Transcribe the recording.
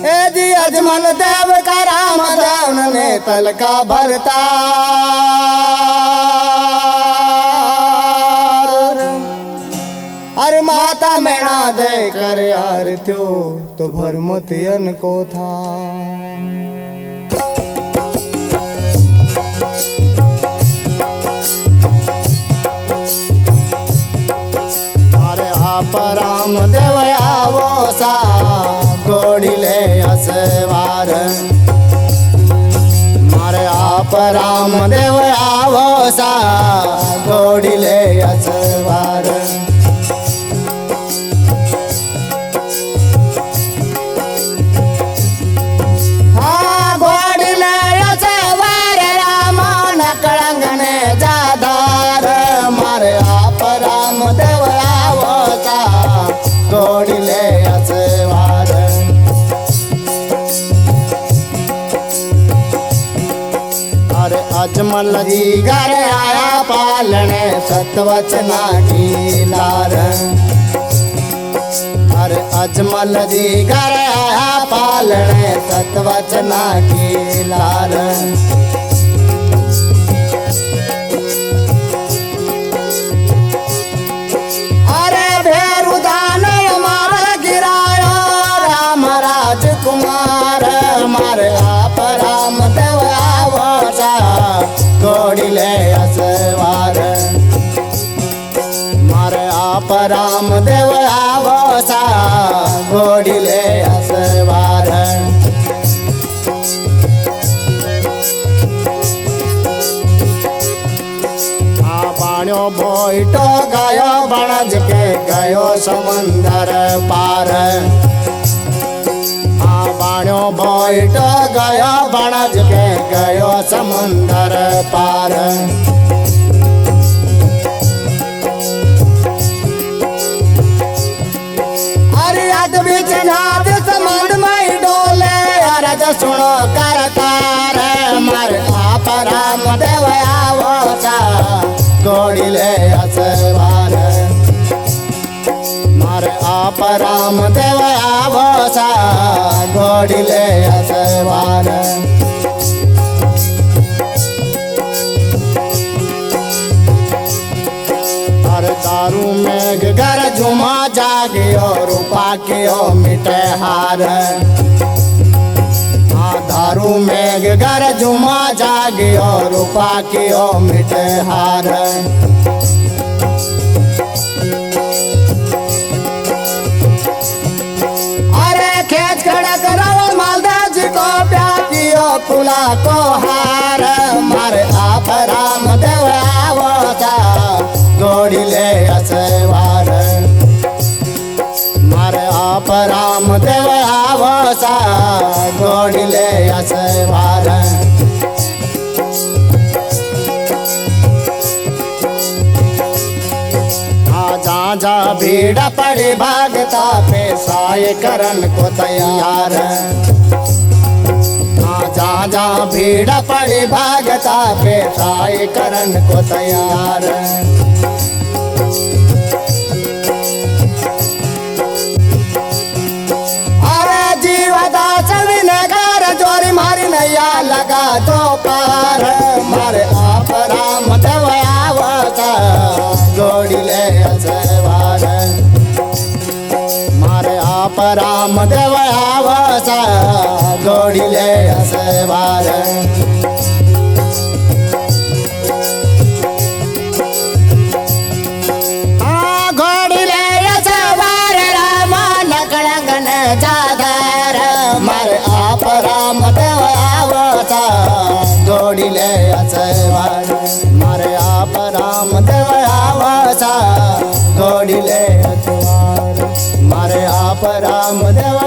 ए जी अजमल देव का राम देव ने तलका भरता अरे माता मैना दे कर यार त्यो तो भरमतियन को था। अरे आप राम देव आवो सा गोड़ी ले असवार मारे आप राम देव आवो सा गोड़ी ले असवार। गोड़ी ले असवार अरे अजमल जी घर आया पालने सतवचना की लार। अरे अजमल जी घर आया पालने सतवचना की लार। कुमार मारे आप राम देव आवो सा गोड़ी ले असवार मारे आप राम देव आवो सा गोड़ी ले असवार। बाणो भोइटो गयो बनज के गयो समंदर पार। बाणो भोइट गयो बनज के गयो समुंदर पार। अरे अद बीच नाद समुंद में डोले अरज सुनो करतार मर आप राम देव आवो सा गोड़ी ले असवार मारे आप राम देव आवो सा गोड़ी ले असवार। अरे दारू में घर झुमा जागियो रूपा कियो मिटे हार। हाँ दारू में घर झुमा जागियो रूपा कियो मिटे हार। फूला को हार मारे आप राम देव आवो सा गोड़ी ले असवार मारे आप राम देव आवो सा गोड़ी ले असवार। जा जा भीड़ पड़ी भागता पे साय करन को तैयार। जा जा भीड़ पड़ी भागता पे साय करन को तैयार। अरे जीवदास विनगर जोरी मारी नैया लगा दो पार मारे आप राम देव आवो सा गोड़ी ले असवार मारे आप राम देव आवो सा गोड़ी ले असवार। गोड़ी ले असवार राम नकलंगन जाधार मारे आप राम देव आवो सा गोड़ी ले असवार मारे आप राम देव आवो सा गोड़ी ले असवार मारे आप राम देव